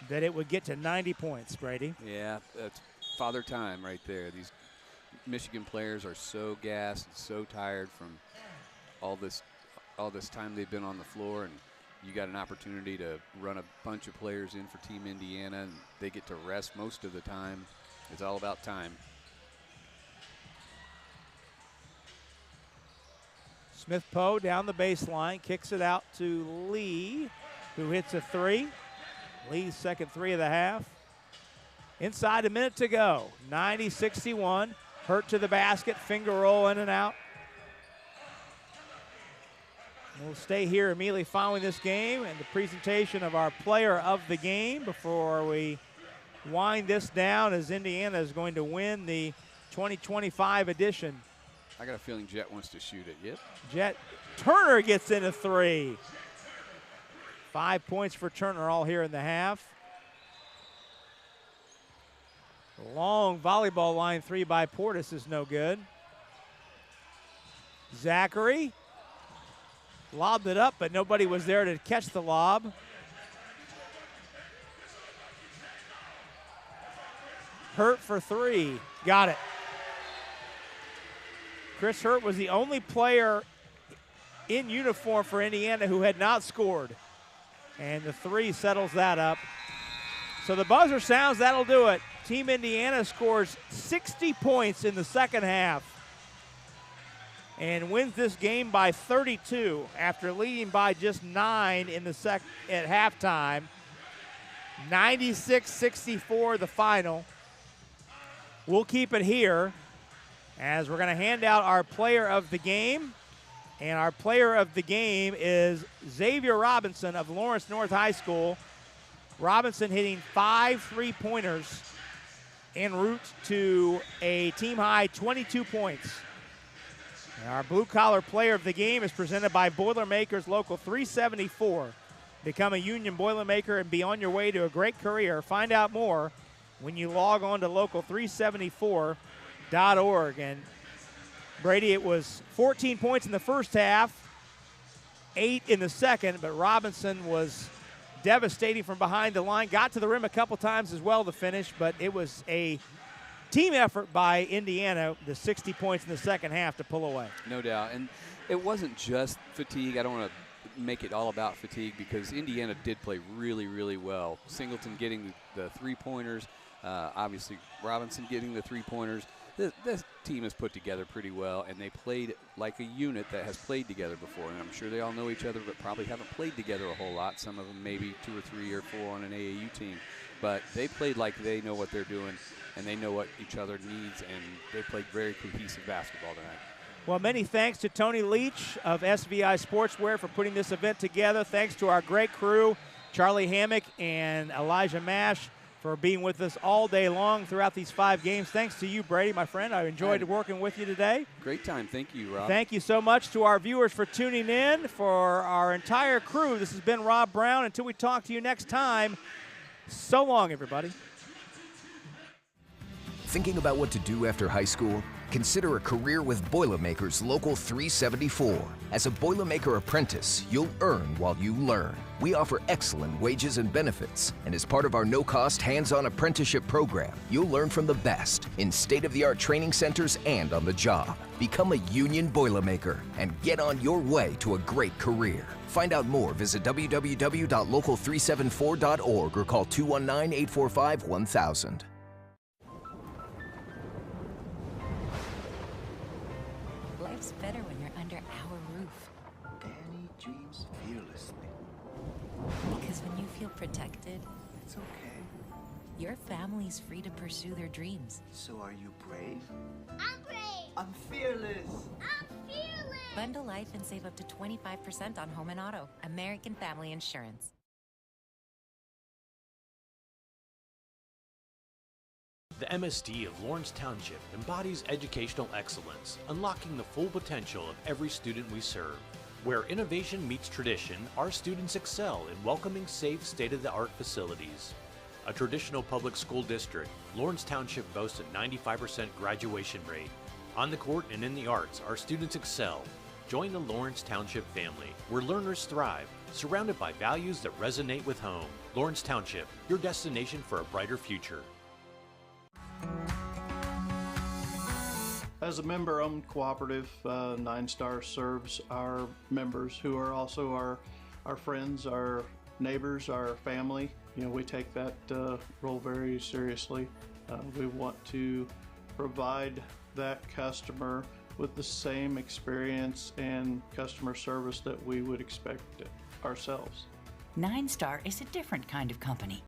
that it would get to 90 points, Brady. Yeah, that's father time right there. These Michigan players are so gassed and so tired from all this time they've been on the floor, and you got an opportunity to run a bunch of players in for Team Indiana, and they get to rest most of the time. It's all about time. Smith-Poe down the baseline, kicks it out to Lee, who hits a three. Lee's second three of the half. Inside a minute to go. 90-61. Hurt to the basket, finger roll in and out. We'll stay here immediately following this game and the presentation of our player of the game before we wind this down, as Indiana is going to win the 2025 edition. I got a feeling Jet wants to shoot it. Yep. Jet Turner gets in a three. 5 points for Turner all here in the half. Long volleyball line three by Portis is no good. Zachary lobbed it up, but nobody was there to catch the lob. Hurt for three. Got it. Chris Hurt was the only player in uniform for Indiana who had not scored. And the three settles that up. So the buzzer sounds, that'll do it. Team Indiana scores 60 points in the second half and wins this game by 32 after leading by just 9 in the at halftime. 96-64 the final. We'll keep it here as we're going to hand out our player of the game. And our player of the game is Xavier Robinson of Lawrence North High School. Robinson hitting 5 3-pointers en route to a team-high 22 points. And our blue-collar player of the game is presented by Boilermakers Local 374. Become a union Boilermaker and be on your way to a great career. Find out more when you log on to local374.org. And Brady, it was 14 points in the first half, 8 in the second, but Robinson was devastating from behind the line. Got to the rim a couple times as well to finish, but it was a team effort by Indiana, the 60 points in the second half to pull away. No doubt. And it wasn't just fatigue. I don't want to make it all about fatigue because Indiana did play really, really well. Singleton getting the three-pointers, obviously Robinson getting the three-pointers. This team is put together pretty well, and they played like a unit that has played together before. And I'm sure they all know each other, but probably haven't played together a whole lot. Some of them maybe 2 or 3 or 4 on an AAU team. But they played like they know what they're doing, and they know what each other needs, and they played very cohesive basketball tonight. Well, many thanks to Tony Leach of SVI Sportswear for putting this event together. Thanks to our great crew, Charlie Hammock and Elijah Mash, for being with us all day long throughout these 5 games. Thanks to you, Brady, my friend. I enjoyed working with you today. Great time. Thank you, Rob. Thank you so much to our viewers for tuning in. For our entire crew, this has been Rob Brown. Until we talk to you next time, so long, everybody. Thinking about what to do after high school? Consider a career with Boilermakers Local 374. As a Boilermaker apprentice, you'll earn while you learn. We offer excellent wages and benefits, and as part of our no-cost hands-on apprenticeship program, you'll learn from the best in state-of-the-art training centers and on the job. Become a union Boilermaker and get on your way to a great career. Find out more, visit www.local374.org or call 219-845-1000. Life's better when you're under our roof. Danny dreams fearlessly. Because when you feel protected, It's okay. your family's free to pursue their dreams. So are you brave? I'm brave. I'm fearless. I'm fearless. Bundle life and save up to 25% on home and auto. American Family Insurance. The MSD of Lawrence Township embodies educational excellence, unlocking the full potential of every student we serve. Where innovation meets tradition, our students excel in welcoming safe, state-of-the-art facilities. A traditional public school district, Lawrence Township boasts a 95% graduation rate. On the court and in the arts, our students excel. Join the Lawrence Township family, where learners thrive, surrounded by values that resonate with home. Lawrence Township, your destination for a brighter future. As a member-owned cooperative, 9-Star serves our members who are also our friends, our neighbors, our family. You know, we take that role very seriously. We want to provide that customer with the same experience and customer service that we would expect ourselves. 9-Star is a different kind of company.